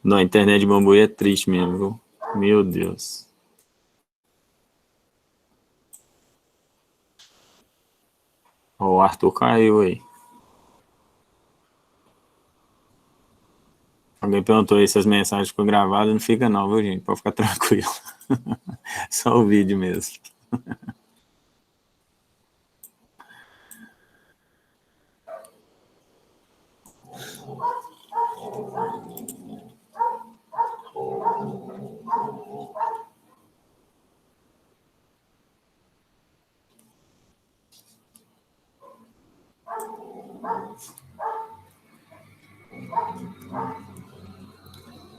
Não, a internet de Bambuí é triste mesmo, viu? Meu Deus. Ó, o Arthur caiu aí. Alguém perguntou aí se as mensagens ficam gravadas. Não fica não, viu, gente? Pode ficar tranquilo. Só o vídeo mesmo.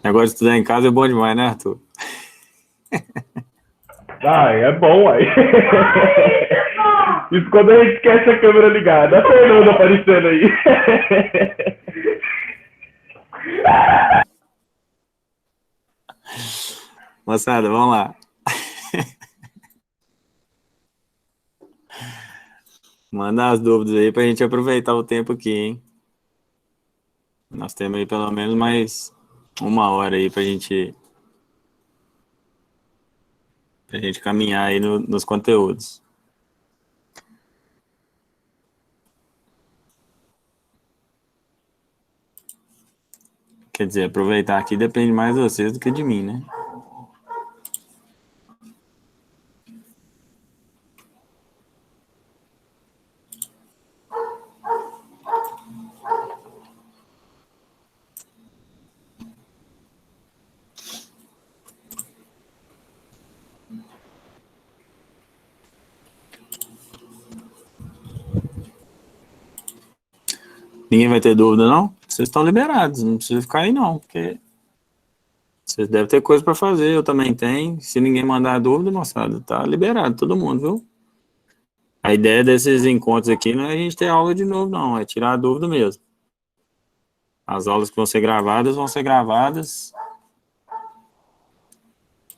Agora estudar em casa é bom demais, né, Arthur? É bom, aí. Isso quando a gente esquece a câmera ligada. A Fernanda aparecendo aí. Moçada, vamos lá. Manda as dúvidas aí pra gente aproveitar o tempo aqui, hein? Nós temos aí pelo menos mais 1 hora aí pra gente caminhar aí nos conteúdos. Quer dizer, aproveitar aqui depende mais de vocês do que de mim, né? Ninguém vai ter dúvida, não? Vocês estão liberados, não precisa ficar aí, não, porque vocês devem ter coisa para fazer, eu também tenho. Se ninguém mandar dúvida, moçada, tá liberado todo mundo, viu? A ideia desses encontros aqui não é a gente ter aula de novo, não, é tirar a dúvida mesmo. As aulas que vão ser gravadas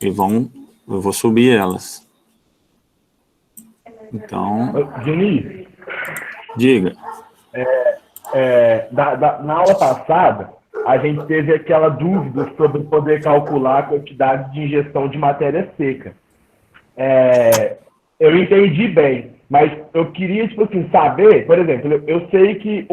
e eu vou subir elas. Então, Dionísio, diga. na aula passada, a gente teve aquela dúvida sobre poder calcular a quantidade de injeção de matéria seca. Eu entendi bem, mas eu queria, tipo assim, saber, por exemplo, eu sei que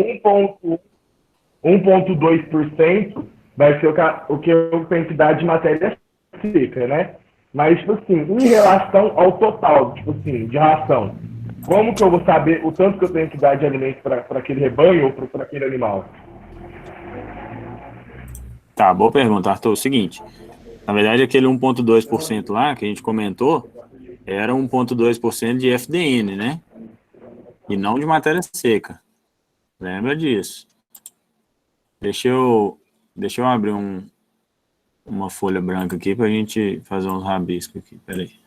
1,2% vai ser o que eu tenho que dar de matéria seca, né? Mas, tipo assim, em relação ao total, tipo assim, de ração, como que eu vou saber o tanto que eu tenho que dar de alimento para aquele rebanho ou para aquele animal? Tá, boa pergunta, Arthur. O seguinte, na verdade, aquele 1,2% lá que a gente comentou era 1,2% de FDN, né? E não de matéria seca. Lembra disso. Deixa eu abrir uma folha branca aqui para a gente fazer uns rabiscos aqui. Peraí.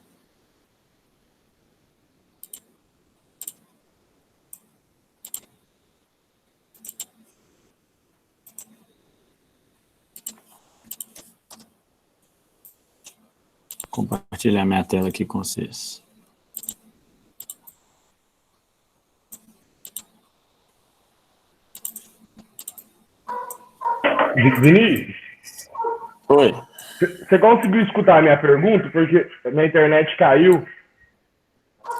Compartilhar minha tela aqui com vocês. Vinícius, Oi. você conseguiu escutar a minha pergunta? Porque minha internet caiu.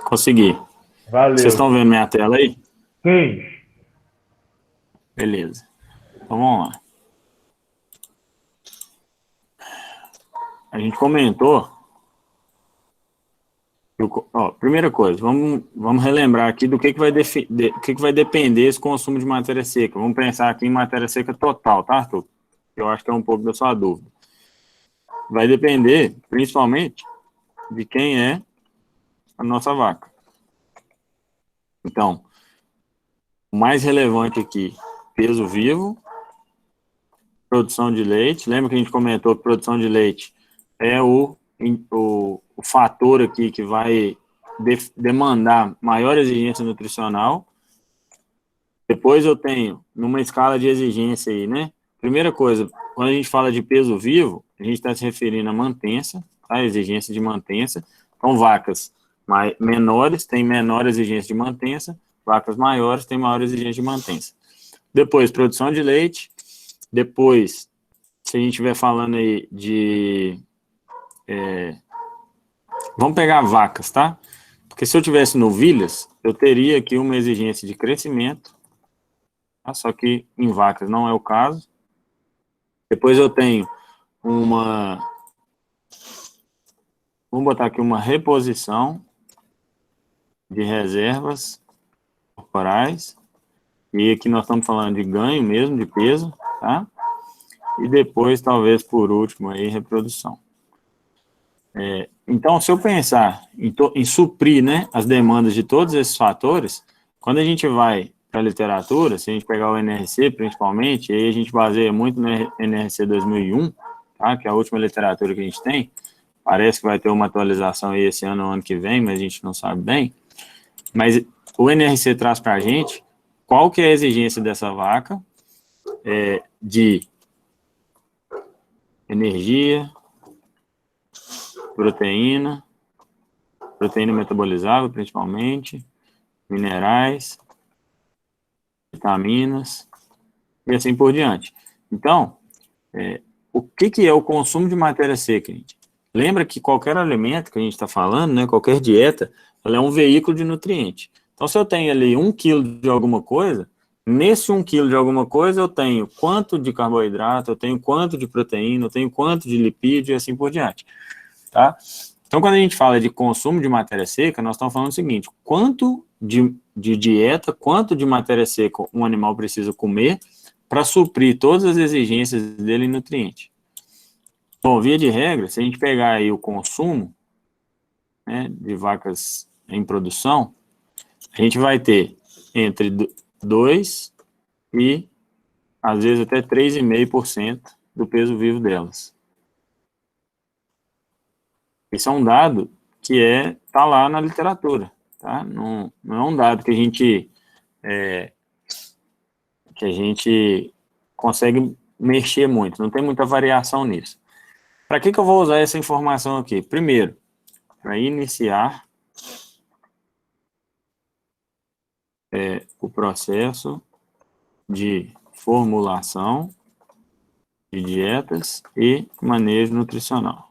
Consegui. Valeu. Vocês estão vendo minha tela aí? Sim. Beleza. Então vamos lá. A gente comentou. Primeira coisa, vamos relembrar aqui do que vai depender esse consumo de matéria seca. Vamos pensar aqui em matéria seca total, tá, Arthur? Eu acho que é um pouco da sua dúvida. Vai depender, principalmente, de quem é a nossa vaca. Então, o mais relevante aqui, peso vivo, produção de leite. Lembra que a gente comentou que produção de leite é o fator aqui que vai demandar maior exigência nutricional. Depois eu tenho, numa escala de exigência aí, né? Primeira coisa, quando a gente fala de peso vivo, a gente está se referindo a mantença, tá? Exigência de mantença. Então, vacas menores têm menor exigência de mantença, vacas maiores têm maior exigência de mantença. Depois, produção de leite. Depois, se a gente estiver falando aí de... vamos pegar vacas, tá? Porque se eu tivesse novilhas, eu teria aqui uma exigência de crescimento, tá? Só que em vacas não é o caso. Depois eu tenho uma... Vamos botar aqui uma reposição de reservas corporais. E aqui nós estamos falando de ganho mesmo, de peso, tá? E depois, talvez, por último, aí, reprodução. Então, se eu pensar em suprir, né, as demandas de todos esses fatores, quando a gente vai para a literatura, se a gente pegar o NRC, principalmente, aí a gente baseia muito no NRC 2001, tá, que é a última literatura que a gente tem, parece que vai ter uma atualização aí esse ano ou ano que vem, mas a gente não sabe bem, mas o NRC traz para a gente qual que é a exigência dessa vaca de energia, proteína metabolizável, principalmente, minerais, vitaminas, e assim por diante. Então, o que é o consumo de matéria seca, gente? Lembra que qualquer alimento que a gente está falando, né, qualquer dieta, ela é um veículo de nutriente. Então, se eu tenho ali 1 quilo de alguma coisa, nesse 1 quilo de alguma coisa, eu tenho quanto de carboidrato, eu tenho quanto de proteína, eu tenho quanto de lipídio e assim por diante, tá? Então, quando a gente fala de consumo de matéria seca, nós estamos falando o seguinte, quanto de dieta, quanto de matéria seca um animal precisa comer para suprir todas as exigências dele em nutriente. Bom, via de regra, se a gente pegar aí o consumo, né, de vacas em produção, a gente vai ter entre 2 e, às vezes, até 3,5% do peso vivo delas. Isso é um dado que tá lá na literatura, tá? Não é um dado que a gente consegue mexer muito, não tem muita variação nisso. Para que eu vou usar essa informação aqui? Primeiro, para iniciar o processo de formulação de dietas e manejo nutricional.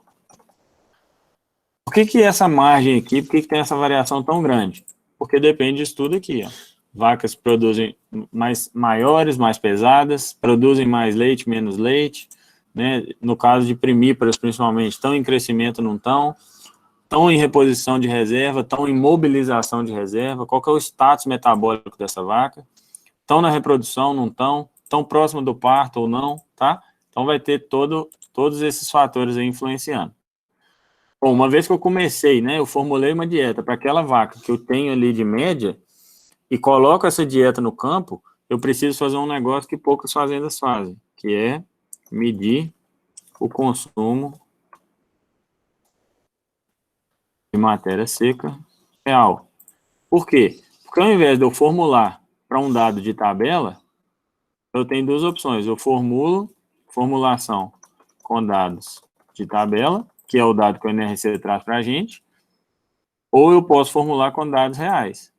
Por que essa margem aqui, por que tem essa variação tão grande? Porque depende disso tudo aqui, ó. Vacas produzem maiores, mais pesadas, produzem mais leite, menos leite, né? No caso de primíparas, principalmente, estão em crescimento, não estão em reposição de reserva, estão em mobilização de reserva, qual que é o status metabólico dessa vaca, estão na reprodução, não estão próximo do parto ou não, tá? Então vai ter todos esses fatores aí influenciando. Bom, uma vez que eu comecei, né, eu formulei uma dieta para aquela vaca que eu tenho ali de média e coloco essa dieta no campo, eu preciso fazer um negócio que poucas fazendas fazem, que é medir o consumo de matéria seca real. Por quê? Porque ao invés de eu formular para um dado de tabela, eu tenho duas opções. Eu formulo formulação com dados de tabela, que é o dado que o NRC traz para a gente, ou eu posso formular com dados reais.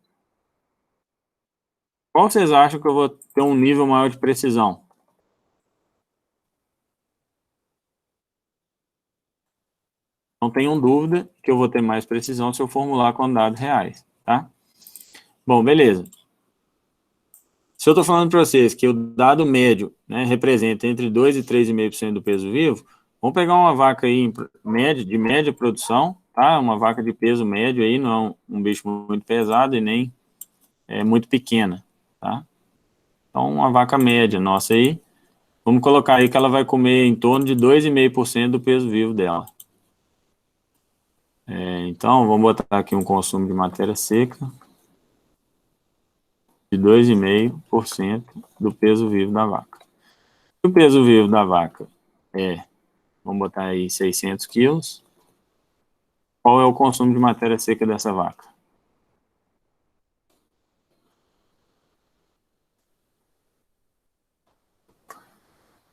Qual vocês acham que eu vou ter um nível maior de precisão? Não tenham dúvida que eu vou ter mais precisão se eu formular com dados reais, tá? Bom, beleza. Se eu estou falando para vocês que o dado médio, né, representa entre 2 e 3,5% do peso vivo, vamos pegar uma vaca aí de média produção, tá? Uma vaca de peso médio aí, não é um bicho muito pesado e nem muito pequena, tá? Então, uma vaca média nossa aí, vamos colocar aí que ela vai comer em torno de 2,5% do peso vivo dela. Então, vamos botar aqui um consumo de matéria seca de 2,5% do peso vivo da vaca. Se o peso vivo da vaca vamos botar aí 600 quilos, qual é o consumo de matéria seca dessa vaca?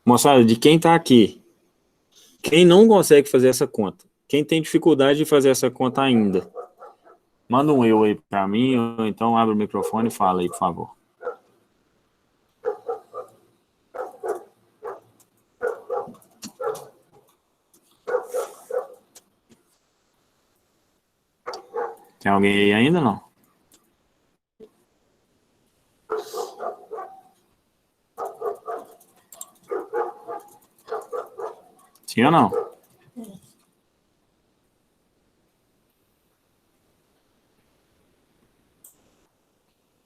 Moçada, de quem está aqui, quem não consegue fazer essa conta, quem tem dificuldade de fazer essa conta ainda, manda um eu aí para mim, ou então abre o microfone e fala aí, por favor. Tem alguém aí ainda, não? Sim ou não?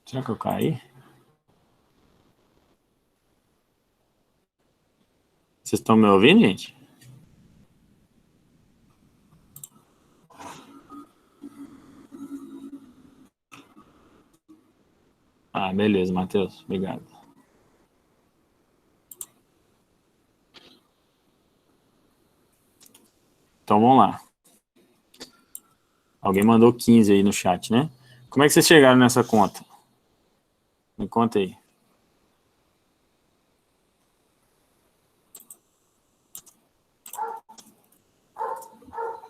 Será que eu caí? Vocês estão me ouvindo, gente? Ah, beleza, Matheus. Obrigado. Então, vamos lá. Alguém mandou 15 aí no chat, né? Como é que vocês chegaram nessa conta? Me conta aí.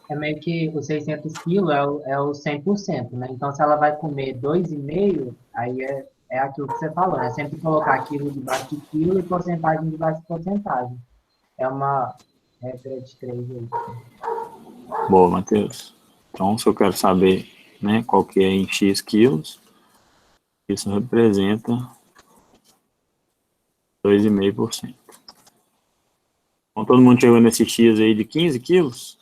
É meio que os 600 quilos é o 100%, né? Então, se ela vai comer 2,5, aí é aquilo que você falou, né? Sempre colocar quilo debaixo de quilo e porcentagem debaixo de porcentagem. É uma regra de 3 aí. Boa, Matheus. Então, se eu quero saber, né, qual que é em X quilos, isso representa 2,5%. Então, todo mundo chegou nesse X aí de 15 quilos?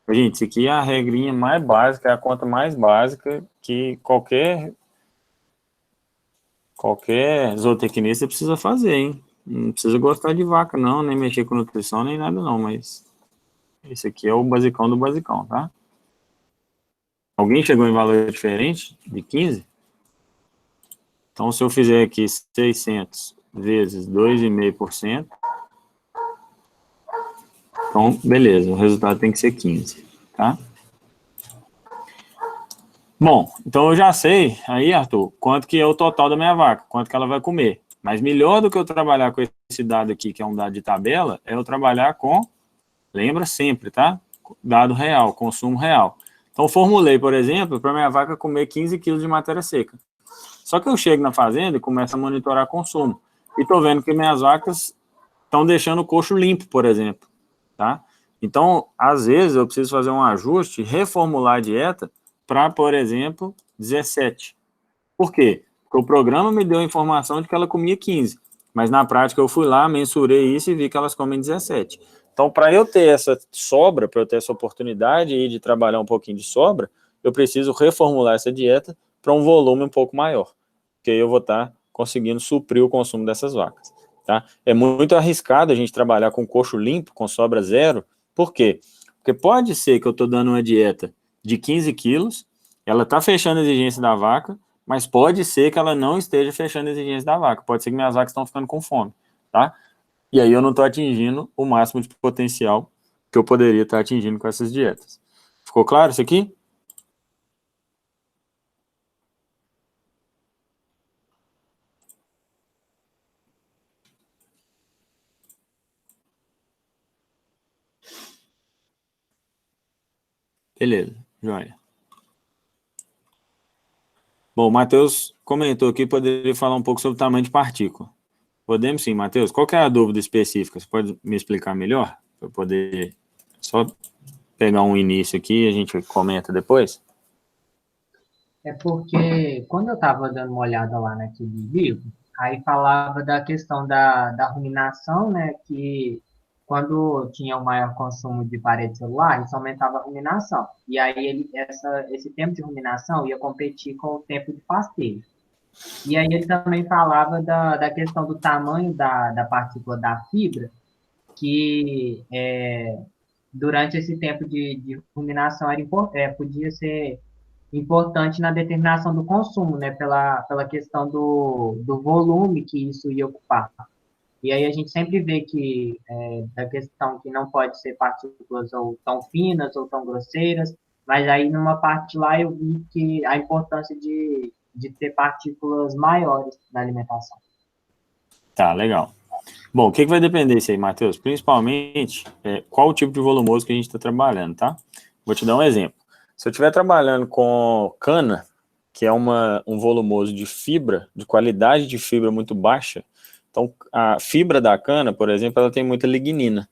Gente, isso aqui é a regrinha mais básica, é a conta mais básica que qualquer zootecnista precisa fazer, hein? Não precisa gostar de vaca, não, nem mexer com nutrição, nem nada, não, mas esse aqui é o basicão do basicão, tá? Alguém chegou em valor diferente de 15? Então, se eu fizer aqui 600 vezes 2,5%, então, beleza, o resultado tem que ser 15, tá? Bom, então eu já sei, aí, Arthur, quanto que é o total da minha vaca, quanto que ela vai comer. Mas melhor do que eu trabalhar com esse dado aqui, que é um dado de tabela, é eu trabalhar com, lembra sempre, tá? Dado real, consumo real. Então, formulei, por exemplo, para minha vaca comer 15 quilos de matéria seca. Só que eu chego na fazenda e começo a monitorar consumo. E estou vendo que minhas vacas estão deixando o coxo limpo, por exemplo, tá? Então, às vezes, eu preciso fazer um ajuste, reformular a dieta para, por exemplo, 17. Por quê? Porque o programa me deu a informação de que ela comia 15, mas na prática eu fui lá, mensurei isso e vi que elas comem 17. Então, para eu ter essa sobra, para eu ter essa oportunidade de trabalhar um pouquinho de sobra, eu preciso reformular essa dieta para um volume um pouco maior, porque aí eu vou estar conseguindo suprir o consumo dessas vacas. Tá? É muito arriscado a gente trabalhar com coxo limpo, com sobra zero. Por quê? Porque pode ser que eu estou dando uma dieta de 15 quilos, ela está fechando a exigência da vaca, mas pode ser que ela não esteja fechando a exigência da vaca. Pode ser que minhas vacas estão ficando com fome, tá? E aí eu não estou atingindo o máximo de potencial que eu poderia estar atingindo com essas dietas. Ficou claro isso aqui? Beleza, joia. Bom, o Matheus comentou aqui, poderia falar um pouco sobre o tamanho de partícula. Podemos sim, Matheus. Qual que é a dúvida específica? Você pode me explicar melhor? Para eu poder só pegar um início aqui e a gente comenta depois? É porque quando eu estava dando uma olhada lá naquele livro, aí falava da questão da ruminação, né? Que quando tinha o maior consumo de parede celular, isso aumentava a ruminação. E aí esse tempo de ruminação ia competir com o tempo de pasteio. E aí ele também falava da questão do tamanho da partícula da fibra, que durante esse tempo de ruminação podia ser importante na determinação do consumo, né, pela questão do volume que isso ia ocupar. E aí a gente sempre vê que da questão que não pode ser partículas ou tão finas ou tão grosseiras, mas aí numa parte lá eu vi que a importância de ter partículas maiores na alimentação. Tá, legal. Bom, o que vai depender disso aí, Matheus? Principalmente, qual o tipo de volumoso que a gente está trabalhando, tá? Vou te dar um exemplo. Se eu estiver trabalhando com cana, que é um volumoso de fibra, de qualidade de fibra muito baixa, então a fibra da cana, por exemplo, ela tem muita lignina.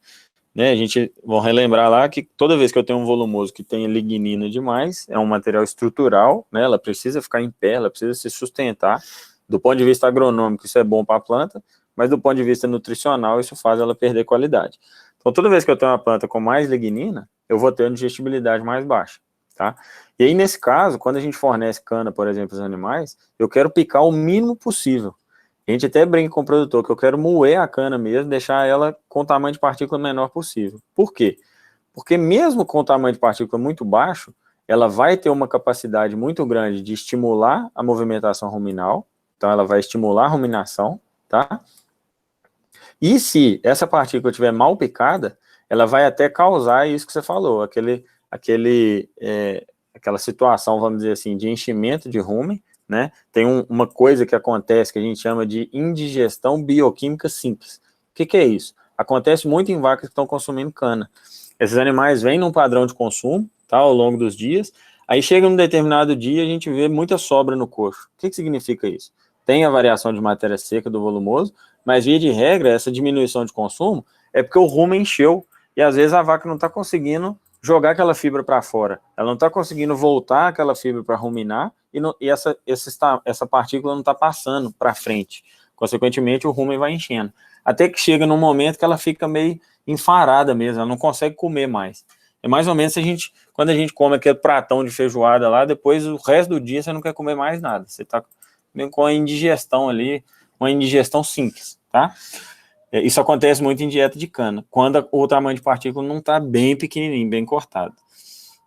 né, a gente vai relembrar lá que toda vez que eu tenho um volumoso que tenha lignina demais, é um material estrutural, né, ela precisa ficar em pé, ela precisa se sustentar. Do ponto de vista agronômico, isso é bom para a planta, mas do ponto de vista nutricional, isso faz ela perder qualidade. Então, toda vez que eu tenho uma planta com mais lignina, eu vou ter uma digestibilidade mais baixa, tá? E aí, nesse caso, quando a gente fornece cana, por exemplo, aos animais, eu quero picar o mínimo possível. A gente até brinca com o produtor que eu quero moer a cana mesmo, deixar ela com o tamanho de partícula menor possível. Por quê? Porque mesmo com o tamanho de partícula muito baixo, ela vai ter uma capacidade muito grande de estimular a movimentação ruminal, então ela vai estimular a ruminação, tá? E se essa partícula estiver mal picada, ela vai até causar isso que você falou, aquela situação, vamos dizer assim, de enchimento de rumen, né? Tem uma coisa que acontece que a gente chama de indigestão bioquímica simples. O que é isso? Acontece muito em vacas que estão consumindo cana. Esses animais vêm num padrão de consumo, tá, ao longo dos dias, aí chega num determinado dia a gente vê muita sobra no coxo. O que significa isso? Tem a variação de matéria seca do volumoso, mas via de regra, essa diminuição de consumo é porque o rumen encheu, e às vezes a vaca não está conseguindo jogar aquela fibra para fora, ela não está conseguindo voltar aquela fibra para ruminar, e essa partícula não está passando para frente. Consequentemente, o rumen vai enchendo. Até que chega num momento que ela fica meio enfarada mesmo, ela não consegue comer mais. É mais ou menos quando a gente come aquele pratão de feijoada lá, depois o resto do dia você não quer comer mais nada. Você está com a indigestão ali, uma indigestão simples, tá? Isso acontece muito em dieta de cana, quando o tamanho de partícula não está bem pequenininho, bem cortado.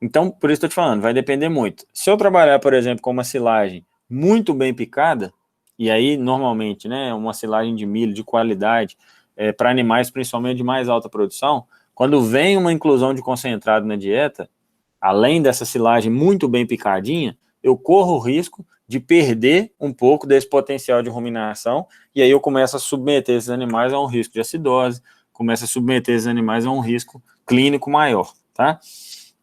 Então, por isso estou te falando, vai depender muito. Se eu trabalhar, por exemplo, com uma silagem muito bem picada, e aí, normalmente, né, uma silagem de milho de qualidade, para animais, principalmente de mais alta produção, quando vem uma inclusão de concentrado na dieta, além dessa silagem muito bem picadinha, eu corro o risco de perder um pouco desse potencial de ruminação, e aí eu começo a submeter esses animais a um risco de acidose, começo a submeter esses animais a um risco clínico maior, tá?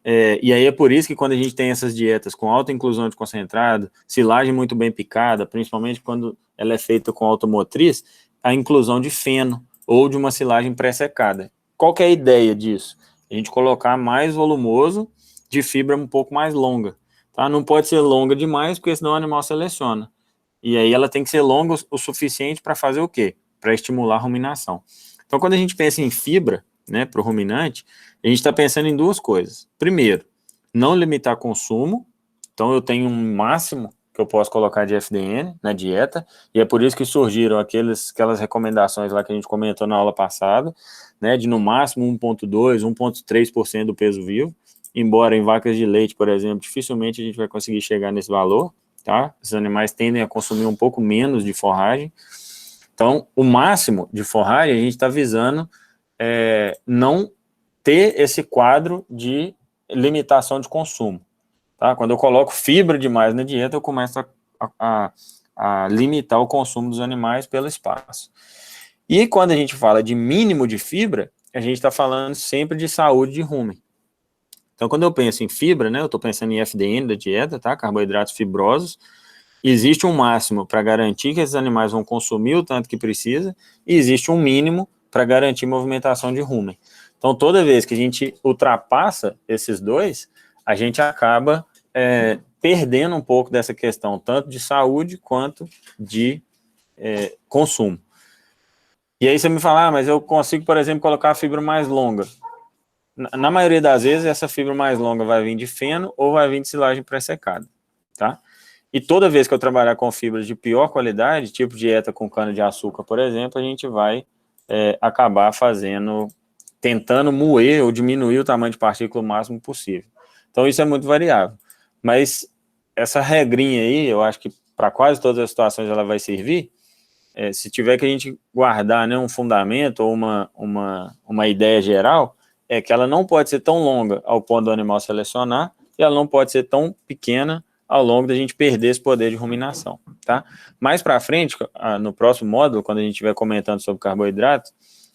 E aí é por isso que quando a gente tem essas dietas com alta inclusão de concentrado, silagem muito bem picada, principalmente quando ela é feita com automotriz, a inclusão de feno ou de uma silagem pré-secada. Qual que é a ideia disso? A gente colocar mais volumoso de fibra um pouco mais longa. Tá? Não pode ser longa demais, porque senão o animal seleciona. E aí ela tem que ser longa o suficiente para fazer o quê? Para estimular a ruminação. Então, quando a gente pensa em fibra, né, para o ruminante, a gente está pensando em duas coisas. Primeiro, não limitar consumo. Então, eu tenho um máximo que eu posso colocar de FDN na dieta, e é por isso que surgiram aquelas recomendações lá que a gente comentou na aula passada, né, de no máximo 1,2, 1,3% do peso vivo, embora em vacas de leite, por exemplo, dificilmente a gente vai conseguir chegar nesse valor, tá? Os animais tendem a consumir um pouco menos de forragem. Então, o máximo de forragem a gente está visando não ter esse quadro de limitação de consumo. Tá? Quando eu coloco fibra demais na dieta, eu começo a limitar o consumo dos animais pelo espaço. E quando a gente fala de mínimo de fibra, a gente está falando sempre de saúde de rumen. Então, quando eu penso em fibra, né, eu estou pensando em FDN da dieta, tá? Carboidratos fibrosos. Existe um máximo para garantir que esses animais vão consumir o tanto que precisa, e existe um mínimo para garantir movimentação de rumen. Então, toda vez que a gente ultrapassa esses dois, a gente acaba perdendo um pouco dessa questão, tanto de saúde quanto de consumo. E aí você me fala, mas eu consigo, por exemplo, colocar a fibra mais longa. Na maioria das vezes, essa fibra mais longa vai vir de feno ou vai vir de silagem pré-secada, tá? E toda vez que eu trabalhar com fibras de pior qualidade, tipo dieta com cana-de-açúcar, por exemplo, a gente vai acabar tentando moer ou diminuir o tamanho de partícula o máximo possível. Então, isso é muito variável. Mas essa regrinha aí, eu acho que para quase todas as situações ela vai servir. Se tiver que a gente guardar, né, um fundamento ou uma ideia geral, é que ela não pode ser tão longa ao ponto do animal selecionar, e ela não pode ser tão pequena ao longo da gente perder esse poder de ruminação, tá? Mais para frente, no próximo módulo, quando a gente estiver comentando sobre carboidrato,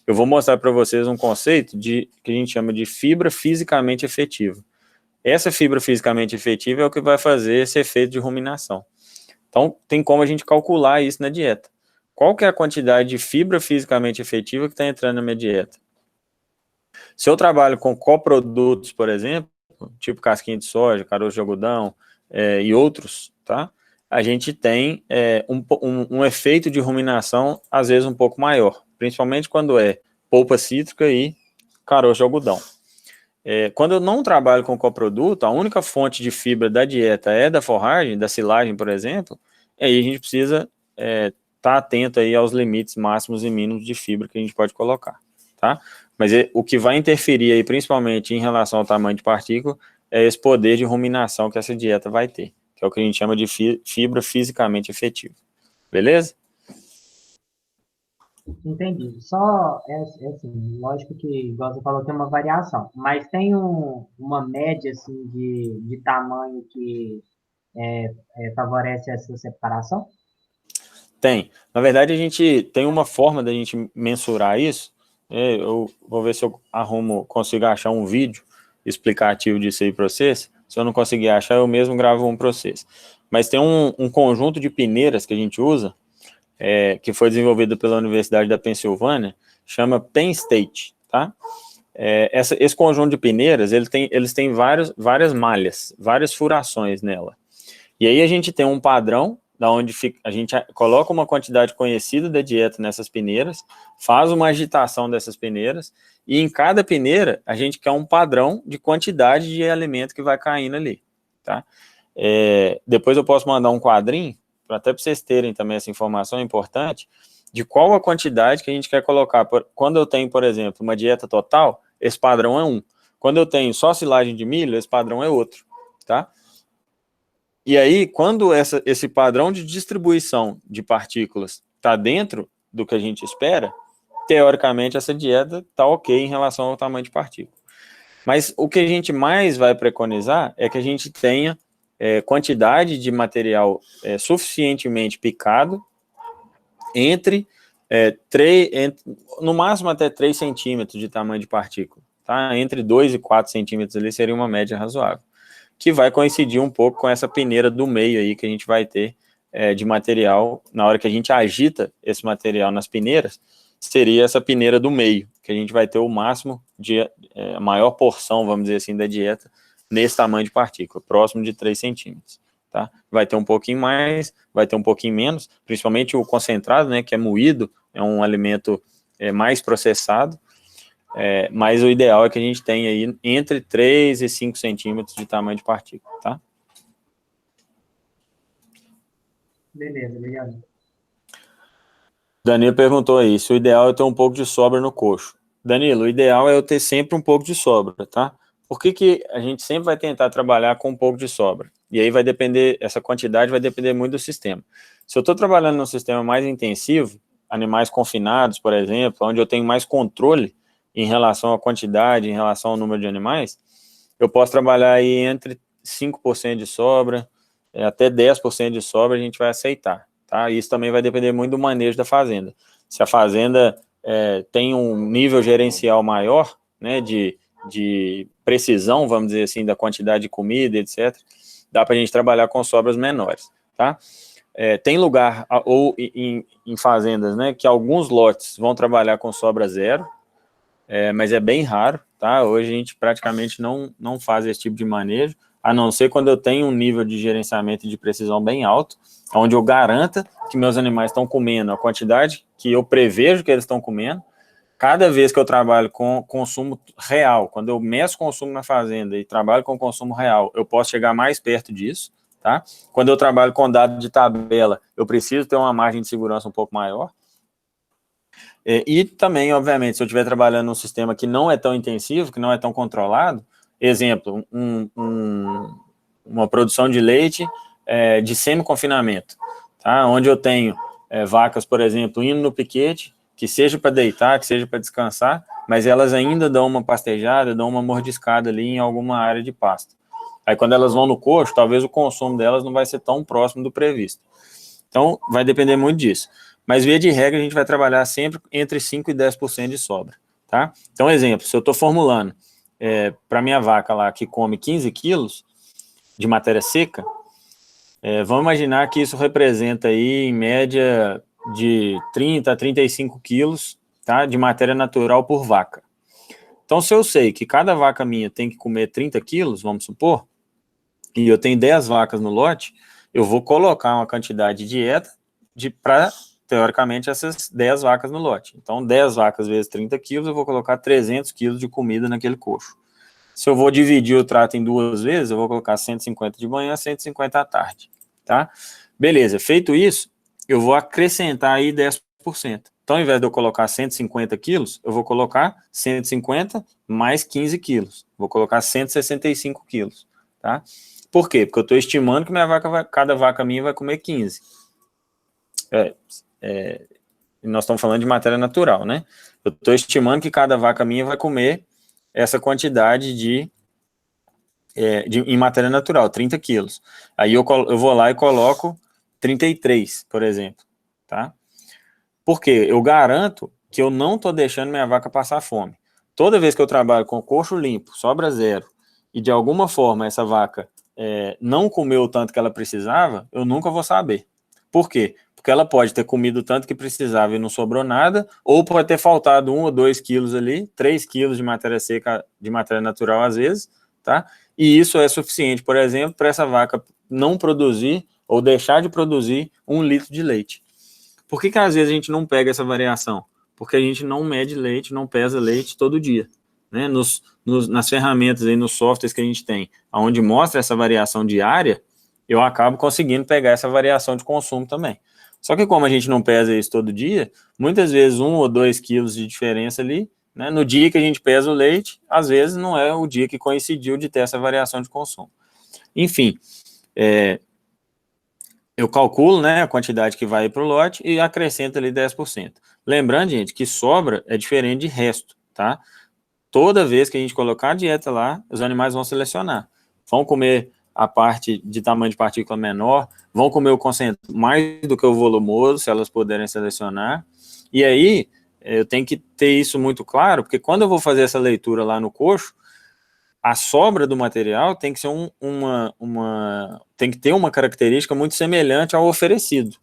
eu vou mostrar para vocês um conceito que a gente chama de fibra fisicamente efetiva. Essa fibra fisicamente efetiva é o que vai fazer esse efeito de ruminação. Então, tem como a gente calcular isso na dieta. Qual que é a quantidade de fibra fisicamente efetiva que está entrando na minha dieta? Se eu trabalho com coprodutos, por exemplo, tipo casquinha de soja, caroço de algodão e outros, tá? A gente tem um efeito de ruminação, às vezes, um pouco maior, principalmente quando é polpa cítrica e caroço de algodão. Quando eu não trabalho com coproduto, a única fonte de fibra da dieta é da forragem, da silagem, por exemplo, e aí a gente precisa estar atento aí aos limites máximos e mínimos de fibra que a gente pode colocar, tá? Mas o que vai interferir aí, principalmente em relação ao tamanho de partícula, é esse poder de ruminação que essa dieta vai ter, que é o que a gente chama de fibra fisicamente efetiva. Beleza? Entendi. Só é assim, lógico que, igual você falou, tem uma variação, mas tem uma média assim de tamanho que favorece essa separação? Tem. Na verdade, a gente tem uma forma da gente mensurar isso. Eu vou ver se eu consigo achar um vídeo explicativo disso aí para vocês. Se eu não conseguir achar, eu mesmo gravo um para vocês. Mas tem um conjunto de peneiras que a gente usa, que foi desenvolvido pela Universidade da Pensilvânia, chama Penn State, tá? Esse conjunto de peneiras, eles têm várias malhas, várias furações nela. E aí a gente tem um padrão, da onde a gente coloca uma quantidade conhecida da dieta nessas peneiras, faz uma agitação dessas peneiras, e em cada peneira a gente quer um padrão de quantidade de alimento que vai caindo ali, tá? Depois eu posso mandar um quadrinho, até para vocês terem também essa informação importante, de qual a quantidade que a gente quer colocar. Quando eu tenho, por exemplo, uma dieta total, esse padrão é 1. Quando eu tenho só silagem de milho, esse padrão é outro, tá? E aí, quando esse padrão de distribuição de partículas está dentro do que a gente espera, teoricamente essa dieta está ok em relação ao tamanho de partícula. Mas o que a gente mais vai preconizar é que a gente tenha quantidade de material suficientemente picado no máximo até 3 centímetros de tamanho de partícula. Tá? Entre 2 e 4 centímetros ali seria uma média razoável, que vai coincidir um pouco com essa peneira do meio aí que a gente vai ter de material, na hora que a gente agita esse material nas peneiras, seria essa peneira do meio, que a gente vai ter o máximo a maior porção, vamos dizer assim, da dieta nesse tamanho de partícula, próximo de 3 centímetros. Tá? Vai ter um pouquinho mais, vai ter um pouquinho menos, principalmente o concentrado, né, que é moído, é um alimento mais processado, mas o ideal é que a gente tenha aí entre 3 e 5 centímetros de tamanho de partícula, tá? Beleza, obrigado. Danilo perguntou aí, se o ideal é ter um pouco de sobra no coxo. Danilo, o ideal é eu ter sempre um pouco de sobra, tá? Por que a gente sempre vai tentar trabalhar com um pouco de sobra? E aí vai depender, essa quantidade vai depender muito do sistema. Se eu estou trabalhando num sistema mais intensivo, animais confinados, por exemplo, onde eu tenho mais controle em relação à quantidade, em relação ao número de animais, eu posso trabalhar aí entre 5% de sobra, até 10% de sobra a gente vai aceitar, tá? Isso também vai depender muito do manejo da fazenda. Se a fazenda tem um nível gerencial maior, né, de precisão, vamos dizer assim, da quantidade de comida, etc., dá para a gente trabalhar com sobras menores, tá? Tem lugar, ou em fazendas, né, que alguns lotes vão trabalhar com sobra zero, mas é bem raro, tá? Hoje a gente praticamente não faz esse tipo de manejo, a não ser quando eu tenho um nível de gerenciamento e de precisão bem alto, onde eu garanta que meus animais estão comendo a quantidade que eu prevejo que eles estão comendo. Cada vez que eu trabalho com consumo real, quando eu meço consumo na fazenda e trabalho com consumo real, eu posso chegar mais perto disso, tá? Quando eu trabalho com dado de tabela, eu preciso ter uma margem de segurança um pouco maior. E também, obviamente, se eu estiver trabalhando num sistema que não é tão intensivo, que não é tão controlado, exemplo, uma produção de leite de semi-confinamento, tá? Onde eu tenho vacas, por exemplo, indo no piquete, que seja para deitar, que seja para descansar, mas elas ainda dão uma pastejada, dão uma mordiscada ali em alguma área de pasto. Aí quando elas vão no coxo, talvez o consumo delas não vai ser tão próximo do previsto. Então, vai depender muito disso. Mas, via de regra, a gente vai trabalhar sempre entre 5% e 10% de sobra, tá? Então, exemplo, se eu estou formulando para minha vaca lá, que come 15 quilos de matéria seca, vamos imaginar que isso representa aí, em média, de 30 a 35 quilos, tá, de matéria natural por vaca. Então, se eu sei que cada vaca minha tem que comer 30 quilos, vamos supor, e eu tenho 10 vacas no lote, eu vou colocar uma quantidade de dieta para, teoricamente, essas 10 vacas no lote. Então, 10 vacas vezes 30 quilos, eu vou colocar 300 quilos de comida naquele coxo. Se eu vou dividir o trato em 2 vezes, eu vou colocar 150 de manhã, 150 à tarde, tá? Beleza, feito isso, eu vou acrescentar aí 10%. Então, ao invés de eu colocar 150 quilos, eu vou colocar 150 mais 15 quilos. Vou colocar 165 quilos, tá? Por quê? Porque eu estou estimando que cada vaca minha vai comer 15. Nós estamos falando de matéria natural, né? Eu estou estimando que cada vaca minha vai comer essa quantidade em matéria natural, 30 quilos. Aí eu vou lá e coloco 33, por exemplo, tá? Porque eu garanto que eu não estou deixando minha vaca passar fome. Toda vez que eu trabalho com coxo limpo, sobra zero, e de alguma forma essa vaca não comeu o tanto que ela precisava, eu nunca vou saber. Por quê? Porque ela pode ter comido o tanto que precisava e não sobrou nada, ou pode ter faltado 1 ou 2 quilos ali, 3 quilos de matéria seca, de matéria natural às vezes, tá? E isso é suficiente, por exemplo, para essa vaca não produzir ou deixar de produzir 1 litro de leite. Por que às vezes a gente não pega essa variação? Porque a gente não mede leite, não pesa leite todo dia. Né? Nas ferramentas, aí, nos softwares que a gente tem, onde mostra essa variação diária, eu acabo conseguindo pegar essa variação de consumo também. Só que como a gente não pesa isso todo dia, muitas vezes 1 ou 2 quilos de diferença ali, né? No dia que a gente pesa o leite, às vezes não é o dia que coincidiu de ter essa variação de consumo. Enfim, eu calculo, né, a quantidade que vai para o lote e acrescento ali 10%. Lembrando, gente, que sobra é diferente de resto, tá? Toda vez que a gente colocar a dieta lá, os animais vão selecionar. Vão comer a parte de tamanho de partícula menor, vão comer o concentrado mais do que o volumoso, se elas puderem selecionar. E aí, eu tenho que ter isso muito claro, porque quando eu vou fazer essa leitura lá no coxo, a sobra do material tem que ser tem que ter uma característica muito semelhante ao oferecido,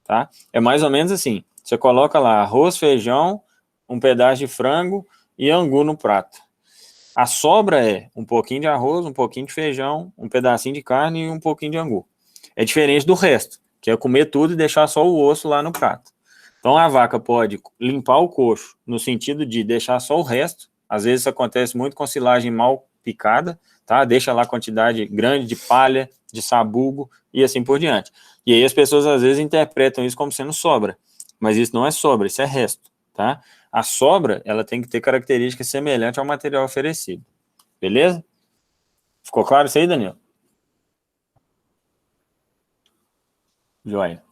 tá? É mais ou menos assim, você coloca lá arroz, feijão, um pedaço de frango e angu no prato. A sobra é um pouquinho de arroz, um pouquinho de feijão, um pedacinho de carne e um pouquinho de angu. É diferente do resto, que é comer tudo e deixar só o osso lá no prato. Então a vaca pode limpar o coxo no sentido de deixar só o resto. Às vezes isso acontece muito com silagem mal picada, tá? Deixa lá quantidade grande de palha, de sabugo e assim por diante. E aí as pessoas às vezes interpretam isso como sendo sobra, mas isso não é sobra, isso é resto, tá? A sobra, ela tem que ter características semelhantes ao material oferecido, beleza? Ficou claro isso aí, Daniel? Joia.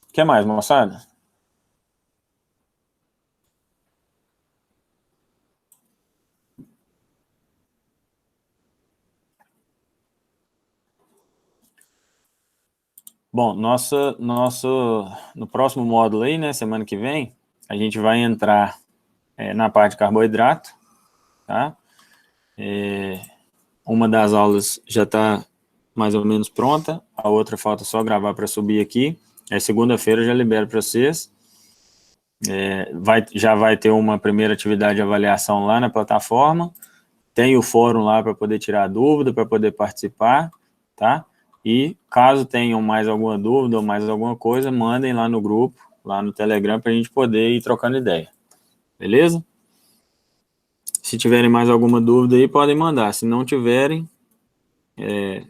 O que mais, moçada? Bom, no próximo módulo aí, né, semana que vem, a gente vai entrar na parte de carboidrato, tá? Uma das aulas já está mais ou menos pronta, a outra falta só gravar para subir aqui. Segunda-feira eu já libero para vocês. Já vai ter uma primeira atividade de avaliação lá na plataforma, tem o fórum lá para poder tirar dúvida, para poder participar, tá? E caso tenham mais alguma dúvida ou mais alguma coisa, mandem lá no grupo, lá no Telegram, para a gente poder ir trocando ideia. Beleza? Se tiverem mais alguma dúvida aí, podem mandar. Se não tiverem,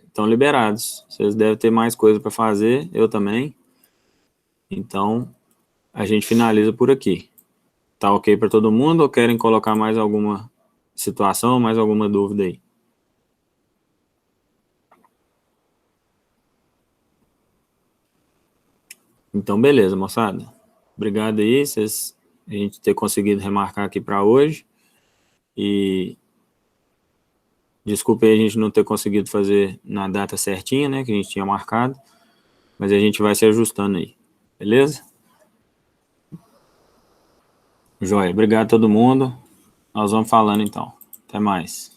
estão liberados. Vocês devem ter mais coisa para fazer, eu também. Então, a gente finaliza por aqui. Tá ok para todo mundo ou querem colocar mais alguma situação, mais alguma dúvida aí? Então, beleza, moçada. Obrigado aí, a gente ter conseguido remarcar aqui para hoje. E desculpa aí a gente não ter conseguido fazer na data certinha, né, que a gente tinha marcado. Mas a gente vai se ajustando aí. Beleza? Joia. Obrigado a todo mundo. Nós vamos falando então. Até mais.